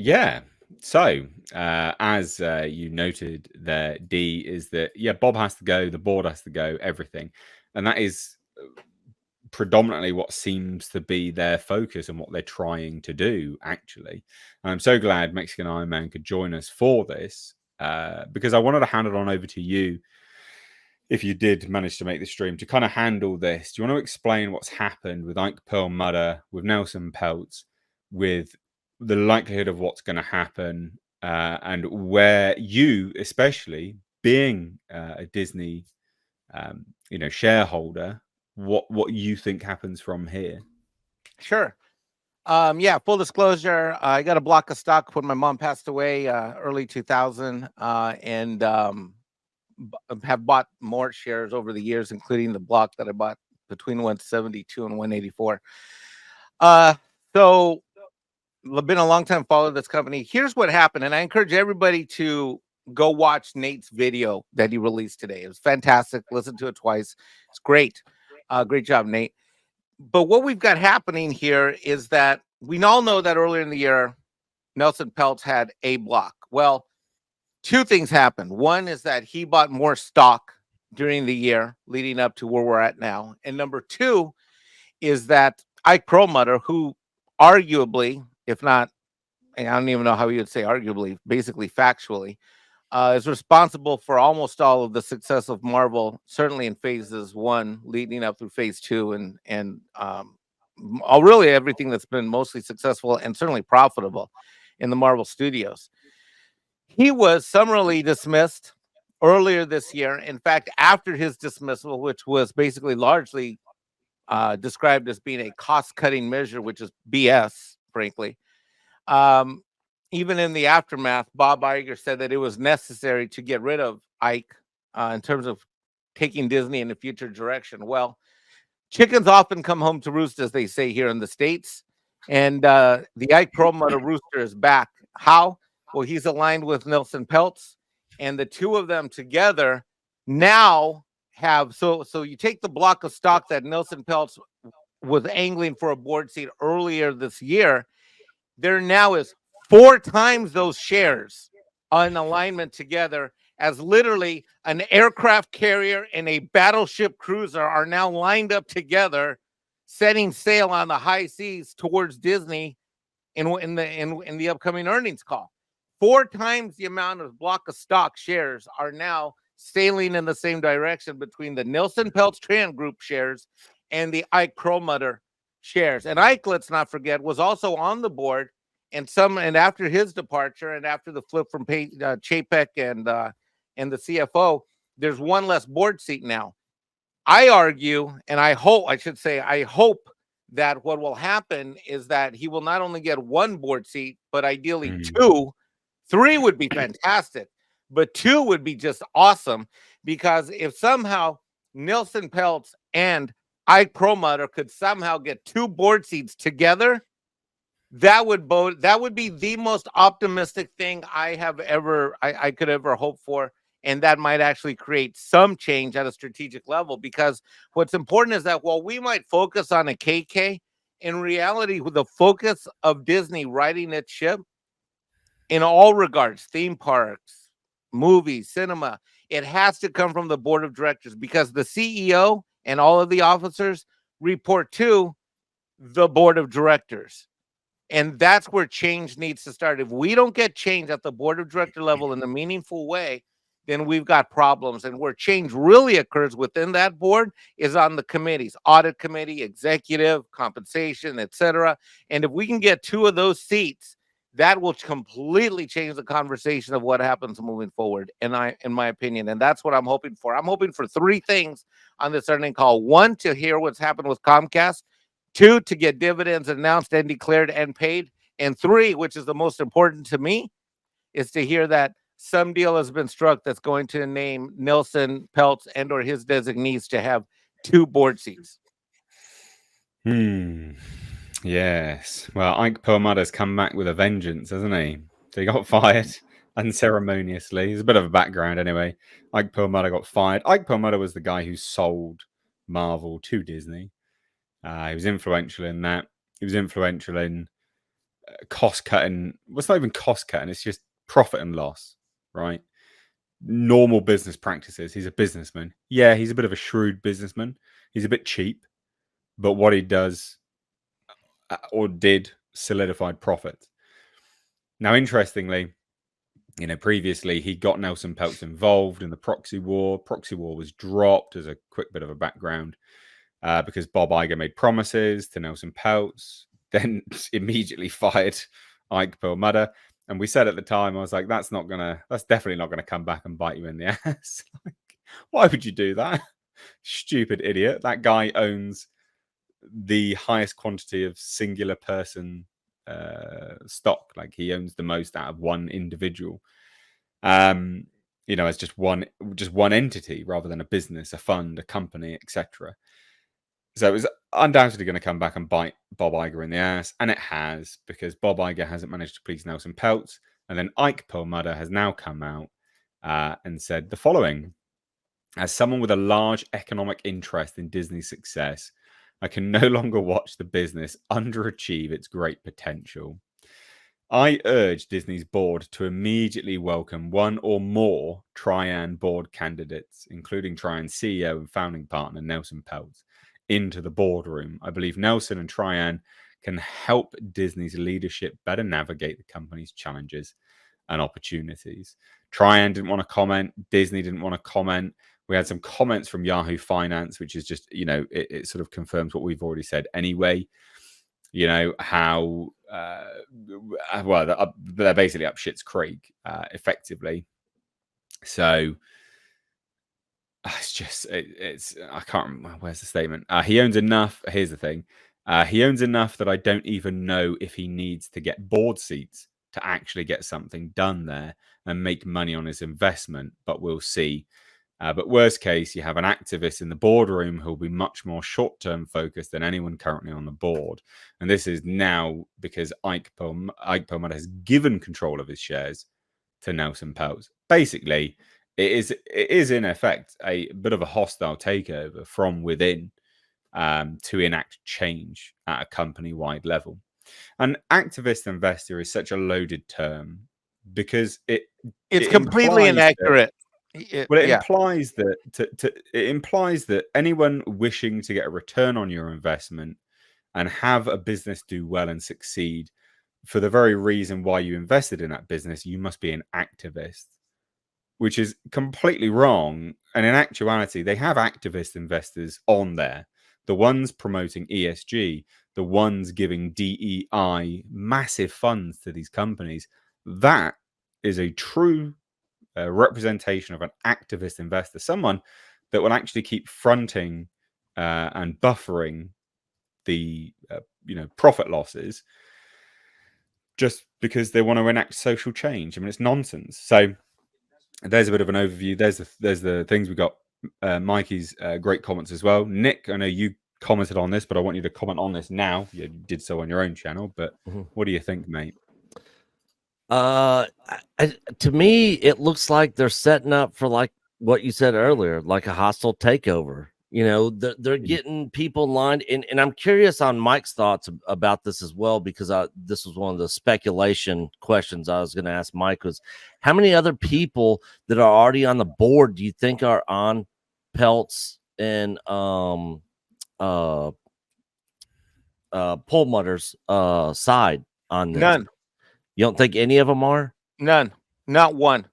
Yeah. So, as you noted there, D, is that, yeah, Bob has to go, the board has to go, everything. And that is predominantly what seems to be their focus and what they're trying to do, actually. And I'm so glad Mexican Iron Man could join us for this, because I wanted to hand it on over to you if you did manage to make the stream to kind of handle this. Do you want to explain what's happened with Ike Perlmutter, with Nelson Peltz, with the likelihood of what's going to happen, and where you, especially being a Disney, shareholder, what you think happens from here? Sure. Yeah, full disclosure, I got a block of stock when my mom passed away early 2000, and have bought more shares over the years, including the block that I bought between 172 and 184. Uh, so I've been a long time follower of this company. Here's what happened, and I encourage everybody to go watch Nate's video that he released today. It was fantastic. Listen to it twice. It's great. Great job, Nate. But what we've got happening here is that we all know that earlier in the year, Nelson Peltz had a block. Well, two things happened. One is that he bought more stock during the year leading up to where we're at now. And number two is that Ike Perlmutter, who arguably, if not, I don't even know how you would say arguably, basically factually, is responsible for almost all of the success of Marvel, certainly in phases one, leading up through phase two, and all really everything that's been mostly successful and certainly profitable in the Marvel Studios. He was summarily dismissed earlier this year. In fact, after his dismissal, which was basically largely described as being a cost-cutting measure, which is BS, frankly. Um, Even in the aftermath, Bob Iger said that it was necessary to get rid of Ike in terms of taking Disney in a future direction. Well, chickens often come home to roost, as they say here in the States. And the Ike Perlmutter rooster is back. How? Well, he's aligned with Nelson Peltz, and the two of them together now have so you take the block of stock that Nelson Peltz was angling for a board seat earlier this year. There now is 4 times those shares on alignment together, as literally an aircraft carrier and a battleship cruiser are now lined up together, setting sail on the high seas towards Disney in the upcoming earnings call. 4 times the amount of block of stock shares are now sailing in the same direction between the Nelson Peltz Tran Group shares and the Ike Perlmutter shares. And Ike, let's not forget, was also on the board. And after his departure and after the flip from Chapek and the CFO, there's one less board seat now. I argue, and I hope that what will happen is that he will not only get one board seat, but ideally two. 3 would be fantastic, but 2 would be just awesome, because if somehow Nelson Peltz and Ike Perlmutter could somehow get 2 board seats together, that would be the most optimistic thing I could ever hope for. And that might actually create some change at a strategic level, because what's important is that while we might focus on a KK, in reality, with the focus of Disney riding its ship in all regards, theme parks, movies, cinema, it has to come from the board of directors, because the CEO and all of the officers report to the board of directors. And that's where change needs to start. If we don't get change at the board of director level in a meaningful way, then we've got problems. And where change really occurs within that board is on the committees, audit committee, executive, compensation, etc. And if we can get 2 of those seats, that will completely change the conversation of what happens moving forward, in my opinion. And that's what I'm hoping for. I'm hoping for 3 things on this earnings call. 1, to hear what's happened with Comcast. 2, to get dividends announced and declared and paid. And 3, which is the most important to me, is to hear that some deal has been struck that's going to name Nelson Peltz and or his designees to have 2 board seats. Yes. Well, Ike Perlmutter's come back with a vengeance, hasn't he? So he got fired unceremoniously. There's a bit of a background anyway. Ike Perlmutter got fired. Ike Perlmutter was the guy who sold Marvel to Disney. He was influential in that. He was influential in cost cutting. Well, it's not even cost cutting. It's just profit and loss, right? Normal business practices. He's a businessman. Yeah, he's a bit of a shrewd businessman. He's a bit cheap, but what he does or did solidified profits. Now, interestingly, previously he got Nelson Peltz involved in the proxy war. Proxy war was dropped as a quick bit of a background because Bob Iger made promises to Nelson Peltz, then immediately fired Ike Perlmutter. And we said at the time, I was like, that's definitely not gonna come back and bite you in the ass. Like, why would you do that? Stupid idiot. That guy owns the highest quantity of singular person stock. Like, he owns the most out of one individual. As just one entity rather than a business, a fund, a company, etc. So it was undoubtedly going to come back and bite Bob Iger in the ass, and it has, because Bob Iger hasn't managed to please Nelson Peltz, and then Ike Perlmutter has now come out and said the following: as someone with a large economic interest in Disney's success, I can no longer watch the business underachieve its great potential. I urge Disney's board to immediately welcome one or more Trian board candidates, including Trian's CEO and founding partner, Nelson Peltz, into the boardroom. I believe Nelson and Trian can help Disney's leadership better navigate the company's challenges and opportunities. Trian didn't want to comment. Disney didn't want to comment. We had some comments from Yahoo Finance, which is just, it sort of confirms what we've already said anyway. How they're basically up shit's creek effectively. So it's I can't remember, where's the statement. He owns enough. Here's the thing. He owns enough that I don't even know if he needs to get board seats to actually get something done there and make money on his investment, but we'll see. But worst case, you have an activist in the boardroom who'll be much more short-term focused than anyone currently on the board. And this is now because Ike Perlmutter has given control of his shares to Nelson Peltz. Basically, it is in effect a bit of a hostile takeover from within to enact change at a company-wide level. An activist investor is such a loaded term because it's completely inaccurate. It implies that anyone wishing to get a return on your investment and have a business do well and succeed, for the very reason why you invested in that business, you must be an activist, which is completely wrong. And in actuality, they have activist investors on there, the ones promoting ESG, the ones giving DEI massive funds to these companies. That is a true representation of an activist investor, someone that will actually keep fronting and buffering the profit losses just because they want to enact social change. I mean, it's nonsense. So there's a bit of an overview. There's the things we got. Mikey's great comments as well. Nick, I know you commented on this, but I want you to comment on this now. You did so on your own channel, but what do you think, mate? To me, it looks like they're setting up for, like what you said earlier, like a hostile takeover. They're getting people lined, and I'm curious on Mike's thoughts about this as well, because this was one of the speculation questions I was going to ask Mike was, how many other people that are already on the board do you think are on Peltz and Perlmutter's side on this? None. You don't think any of them are? None. Not one.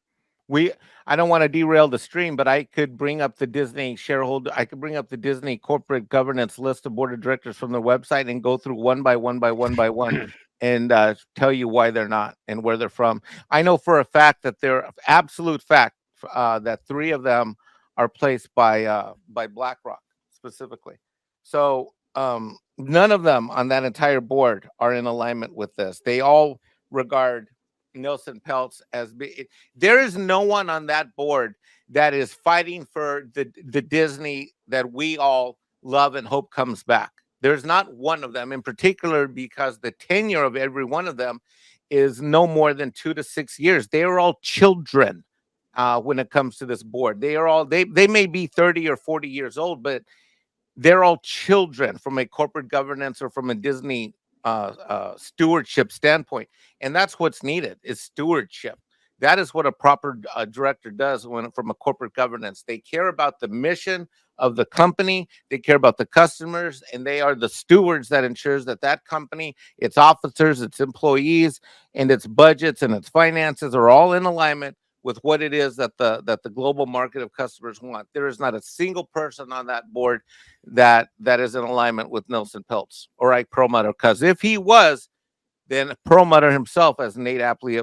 I don't want to derail the stream, but I could bring up the Disney shareholder. I could bring up the Disney corporate governance list of board of directors from their website and go through one by one and tell you why they're not and where they're from. I know for a fact that they're absolute fact that 3 of them are placed by BlackRock specifically. So none of them on that entire board are in alignment with this. They all regard Nelson Peltz as there is no one on that board that is fighting for the Disney that we all love and hope comes back. There's not one of them in particular, because the tenure of every one of them is no more than 2 to 6 years. They are all children when it comes to this board. They are all they may be 30 or 40 years old, but they're all children from a corporate governance or from a Disney stewardship standpoint, and that's what's needed is stewardship. That is what a proper director does when from a corporate governance. They care about the mission of the company, they care about the customers, and they are the stewards that ensures that that company, its officers, its employees, and its budgets and its finances are all in alignment with what it is that the global market of customers want. There is not a single person on that board that is in alignment with Nelson Peltz or Ike Perlmutter, because if he was, then Perlmutter himself, as Nate aptly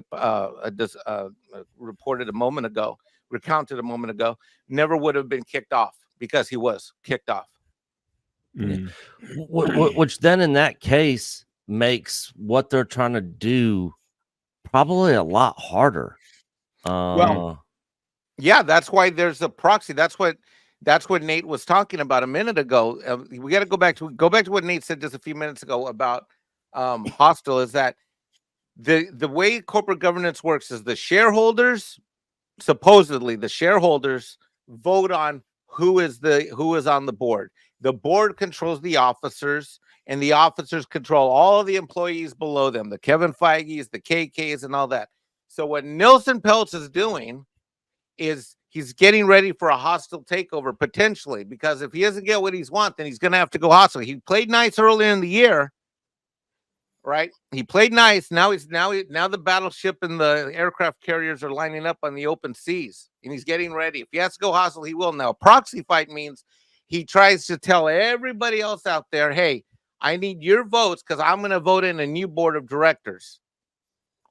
reported a moment ago, recounted a moment ago, never would have been kicked off because he was kicked off. Which then in that case makes what they're trying to do probably a lot harder. Well, yeah, that's why there's a proxy. That's what Nate was talking about a minute ago. We got to go back to what Nate said just a few minutes ago about hostile. Is that the way corporate governance works is the shareholders, supposedly the shareholders, vote on who is on the board. The board controls the officers, and the officers control all of the employees below them, the Kevin Feige's, the KKs, and all that. So what Nelson Peltz is doing is he's getting ready for a hostile takeover potentially, because if he doesn't get what he's want, then he's going to have to go hostile. He played nice earlier in the year, right? He played nice. Now the battleship and the aircraft carriers are lining up on the open seas, and he's getting ready. If he has to go hostile, he will. Now, a proxy fight means he tries to tell everybody else out there, hey, I need your votes because I'm going to vote in a new board of directors,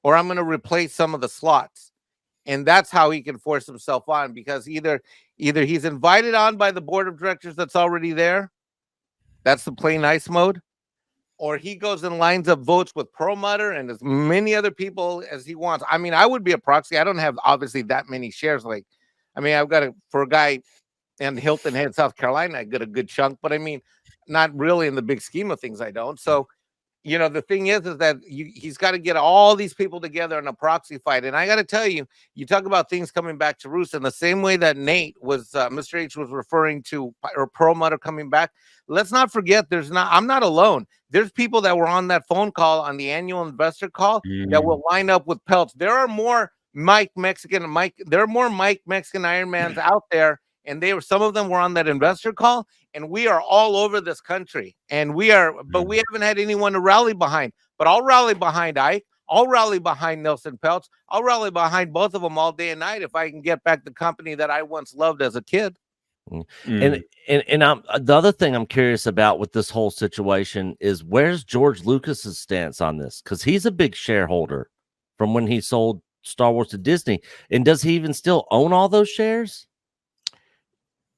or I'm going to replace some of the slots. And that's how he can force himself on, because either he's invited on by the board of directors that's already there. That's the play nice mode. Or he goes and lines up votes with Perlmutter and as many other people as he wants. I mean, I would be a proxy. I don't have obviously that many shares. I've got for a guy in Hilton Head, South Carolina, I got a good chunk, but I mean, not really in the big scheme of things, I don't. So, the thing is that he's got to get all these people together in a proxy fight. And I got to tell you, you talk about things coming back to roost in the same way that Nate was, Mr. H was referring to, or Perlmutter coming back. Let's not forget, I'm not alone. There's people that were on that phone call on the annual investor call that will line up with Peltz. There are more Mike Mexican Ironmans out there. And some of them were on that investor call, and we are all over this country, and but we haven't had anyone to rally behind. But I'll rally behind Ike. I'll rally behind Nelson Peltz. I'll rally behind both of them all day and night if I can get back the company that I once loved as a kid. And the other thing I'm curious about with this whole situation is where's George Lucas's stance on this? Because he's a big shareholder from when he sold Star Wars to Disney, and does he even still own all those shares?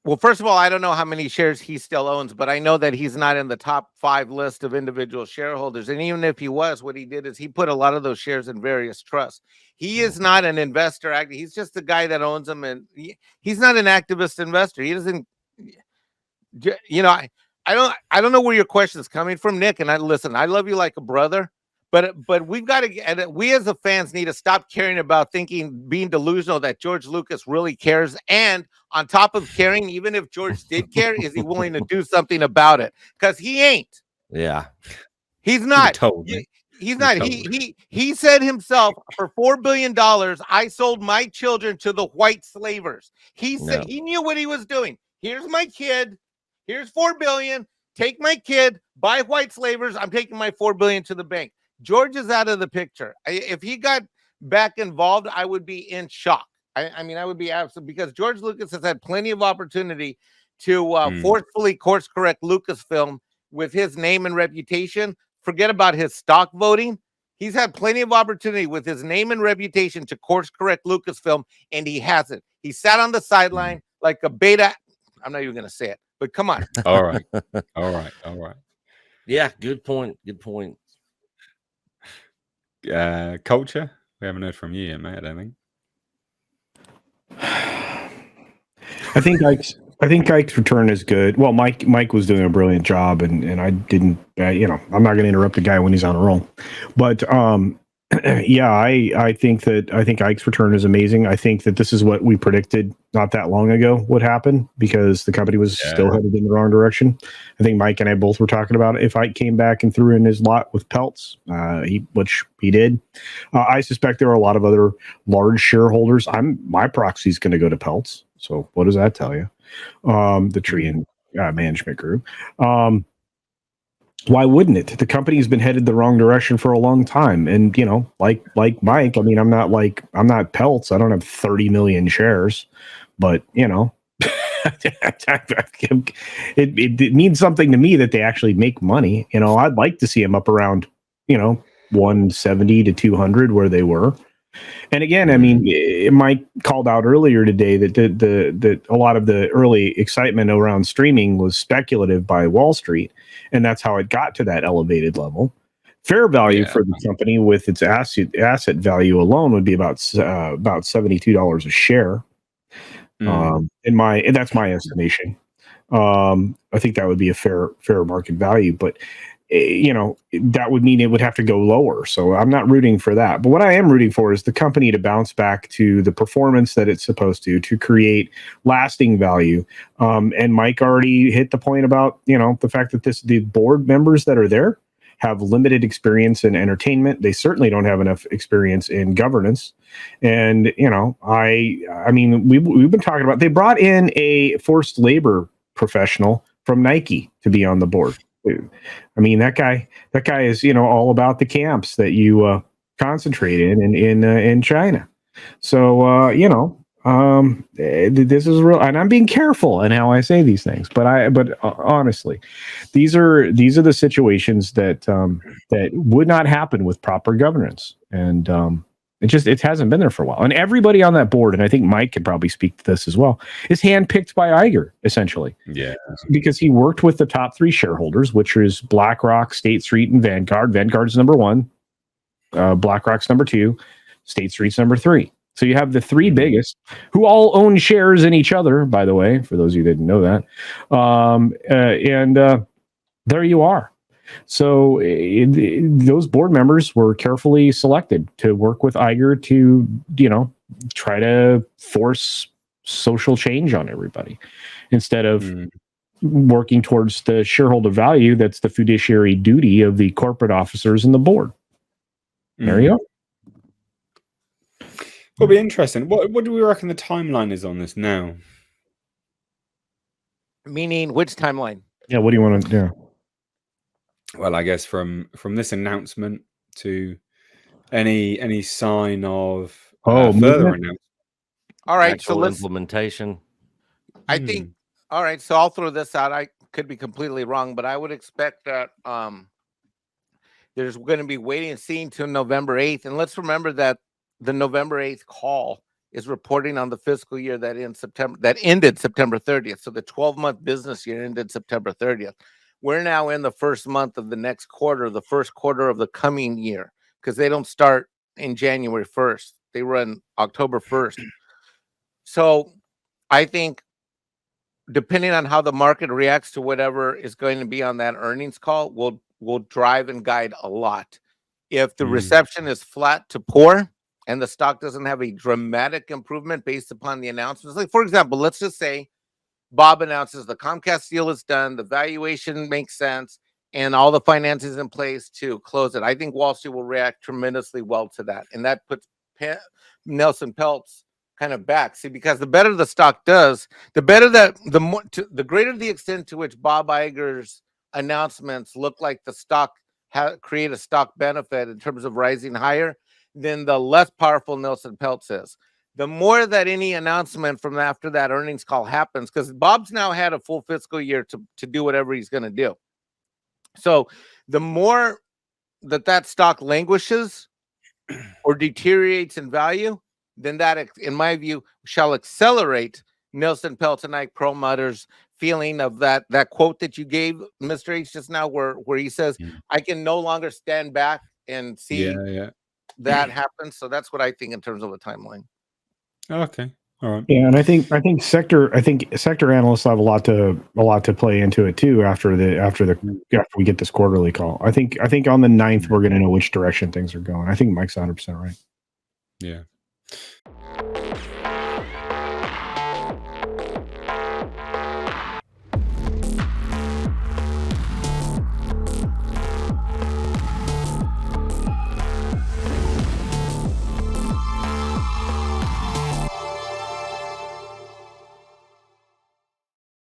Well, first of all, I don't know how many shares he still owns, but I know that he's not in the top 5 list of individual shareholders. And even if he was, what he did is he put a lot of those shares in various trusts. He is not an investor. He's just the guy that owns them. And he's not an activist investor. He doesn't, I don't know where your question is coming from, Nick. And I love you like a brother. But we've got to, and we as the fans need to stop caring about being delusional that George Lucas really cares. And on top of caring, even if George did care, is he willing to do something about it? Because he ain't. Yeah, he's not. He's not. He said himself, for $4 billion, I sold my children to the white slavers. He said he knew what he was doing. Here's my kid. Here's $4 billion. Take my kid. Buy white slavers. I'm taking my $4 billion to the bank. George is out of the picture. If he got back involved, I would be in shock. I would be absolutely, because George Lucas has had plenty of opportunity to forcefully course correct Lucasfilm with his name and reputation. Forget about his stock voting. He's had plenty of opportunity with his name and reputation to course correct Lucasfilm, and he hasn't. He sat on the sideline like a beta. I'm not even going to say it, but come on. All right. Yeah, good point. Culture? We haven't heard from you yet, mate, I don't think. I think Ike's return is good. Well, Mike was doing a brilliant job, and I didn't, I'm not going to interrupt the guy when he's on a roll. But Yeah, I think Ike's return is amazing. I think that this is what we predicted not that long ago would happen because the company was still headed in the wrong direction. I think Mike and I both were talking about it. If Ike came back and threw in his lot with Peltz, which he did, I suspect there are a lot of other large shareholders. My proxy's going to go to Peltz. So what does that tell you? The Trian management group. Why wouldn't it? The company's been headed the wrong direction for a long time. And, like Mike, I mean, I'm not Peltz. I don't have 30 million shares, but, it means something to me that they actually make money. I'd like to see them up around, 170 to 200 where they were. And again, I mean, Mike called out earlier today that a lot of the early excitement around streaming was speculative by Wall Street, and that's how it got to that elevated level. Fair value for the company with its asset value alone would be about $72 a share. And that's my estimation. I think that would be a fair market value, but that would mean it would have to go lower. So I'm not rooting for that. But what I am rooting for is the company to bounce back to the performance that it's supposed to create lasting value. And Mike already hit the point about, the fact that the board members that are there have limited experience in entertainment. They certainly don't have enough experience in governance. And, I mean, we've been talking about, they brought in a forced labor professional from Nike to be on the board. I mean, that guy is, all about the camps that you concentrate in China. So, this is real, and I'm being careful in how I say these things, but honestly, these are the situations that would not happen with proper governance. And, it hasn't been there for a while. And everybody on that board, and I think Mike can probably speak to this as well, is handpicked by Iger, essentially. Yeah. Because he worked with the top three shareholders, which is BlackRock, State Street, and Vanguard. Vanguard's number one. BlackRock's number two. State Street's number three. So you have the three biggest, who all own shares in each other, by the way, for those of you that didn't know that. There you are. So those board members were carefully selected to work with Iger to, try to force social change on everybody instead of working towards the shareholder value. That's the fiduciary duty of the corporate officers and the board. There you go. It'll be interesting. What do we reckon the timeline is on this now? Meaning which timeline? Yeah. What do you want to do? Well, I guess from this announcement to any sign of further announcement. All right, actual implementation. I think. All right, so I'll throw this out. I could be completely wrong, but I would expect that there's going to be waiting and seeing till November 8th, and let's remember that the November 8th call is reporting on the fiscal year that ended September 30th. So the 12-month business year ended September 30th. We're now in the first month of the next quarter, the first quarter of the coming year, because they don't start in January 1st. They run October 1st. So I think depending on how the market reacts to whatever is going to be on that earnings call, will drive and guide a lot. If the reception is flat to poor and the stock doesn't have a dramatic improvement based upon the announcements, like, for example, let's just say Bob announces the Comcast deal is done, the valuation makes sense, and all the finances in place to close it. I think Wall Street will react tremendously well to that, and that puts Nelson Peltz kind of back. See, because the better the stock does, the better that the greater the extent to which Bob Iger's announcements look like the stock create a stock benefit in terms of rising higher, then the less powerful Nelson Peltz is. The more that any announcement from after that earnings call happens, because Bob's now had a full fiscal year to do whatever he's going to do. So the more that stock languishes or deteriorates in value, then that, in my view, shall accelerate Nelson Peltz and Ike Perlmutter's feeling of that quote that you gave, Mr. H, just now, where he says, I can no longer stand back and see that happen. So that's what I think in terms of a timeline. Okay. All right. Yeah, and I think sector analysts have a lot to play into it too after we get this quarterly call. I think on the 9th we're going to know which direction things are going. I think Mike's 100% right. Yeah.